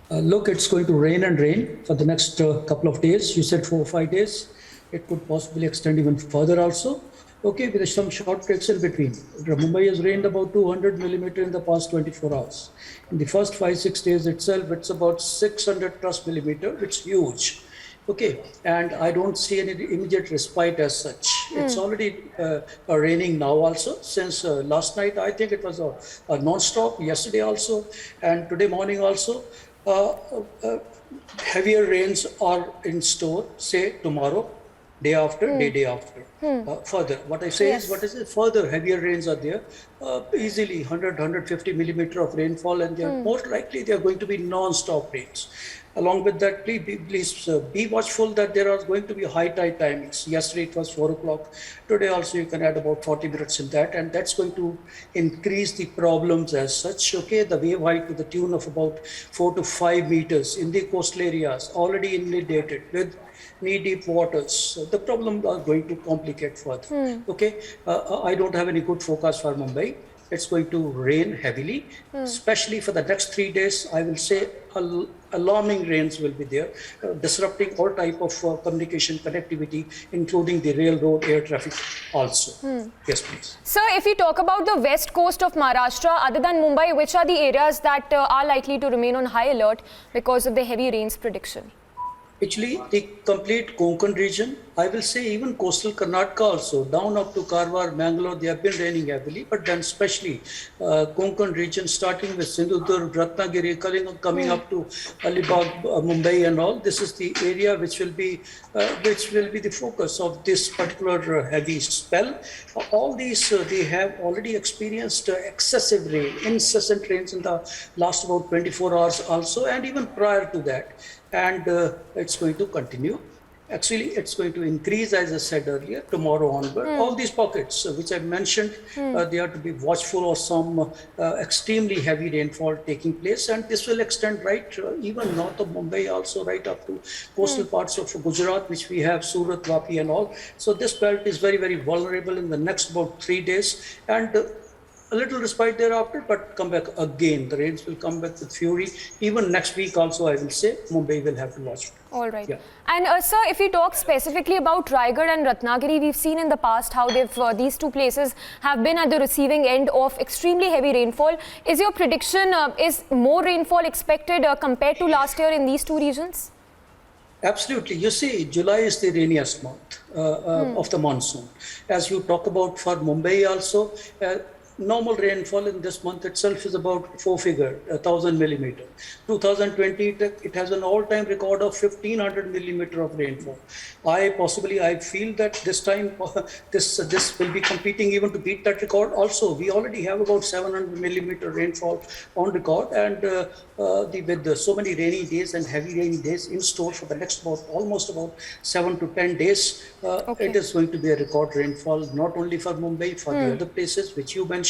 Look, it's going to rain and rain for the next couple of days. You said 4 or 5 days. It could possibly extend even further also. Okay, with some short breaks in between. Mumbai has rained about 200 millimeter in the past 24 hours. In the first 5, 6 days itself, it's about 600 plus millimeter. It's huge. Okay, and I don't see any immediate respite as such. It's already raining now also. Since last night, I think it was a non-stop. Yesterday also, and today morning also. Uh, uh, Heavier rains are in store, say tomorrow, day after, day after. Further, what I say is, what is it? Further heavier rains are there, easily 100, 150 millimeter of rainfall, and they are most likely they are going to be non-stop rains. Along with that, please be watchful that there are going to be high tide timings. Yesterday it was 4 o'clock. Today also you can add about 40 minutes in that, and that's going to increase the problems as such. Okay, the wave height to the tune of about 4 to 5 meters in the coastal areas, already inundated with knee-deep waters. The problem are going to complicate further. Okay, I don't have any good forecast for Mumbai. It's going to rain heavily, especially for the next 3 days. I will say alarming rains will be there, disrupting all type of communication connectivity, including the railroad, air traffic also. Yes, please. Sir, if we talk about the west coast of Maharashtra, other than Mumbai, which are the areas that are likely to remain on high alert because of the heavy rains prediction? Actually, the complete Konkan region, I will say even coastal Karnataka also, down up to Karwar, Mangalore, they have been raining heavily, but then especially Konkan region, starting with Sindhudurg, Ratnagiri, coming up to Alibag, Mumbai and all, this is the area which will be the focus of this particular heavy spell. All these, they have already experienced excessive rain, incessant rains in the last about 24 hours also, and even prior to that. And it's going to continue. Actually, it's going to increase, as I said earlier, tomorrow onward. All these pockets which I mentioned, they are to be watchful of some extremely heavy rainfall taking place. And this will extend right even north of Mumbai, also right up to coastal parts of Gujarat, which we have Surat, Vapi and all. So this belt is very, very vulnerable in the next about 3 days. And a little respite thereafter, but come back again. The rains will come back with fury. Even next week also, I will say, Mumbai will have to watch. All right. Yeah. And sir, if we talk specifically about Raigad and Ratnagiri, we've seen in the past how these two places have been at the receiving end of extremely heavy rainfall. Is your prediction, is more rainfall expected compared to last year in these two regions? Absolutely. You see, July is the rainiest month of the monsoon. As you talk about for Mumbai also, normal rainfall in this month itself is about 1,000 millimeter. 2020, it has an all-time record of 1,500 millimeter of rainfall. I feel that this time this will be competing even to beat that record. Also, we already have about 700 millimeter rainfall on record, and with so many rainy days and heavy rainy days in store for the next almost about 7 to 10 days, it is going to be a record rainfall, not only for Mumbai, for the other places which you mentioned,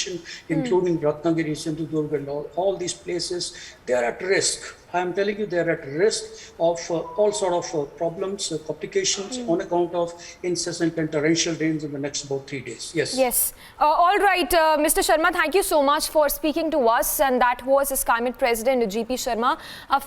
including Ratnagiri, Sindhudurg and all these places. They are at risk. I am telling you, they are at risk of all sort of problems, complications on account of incessant and torrential rains in the next about 3 days. Yes. Yes. All right, Mr. Sharma, thank you so much for speaking to us. And that was Skymet President G.P. Sharma.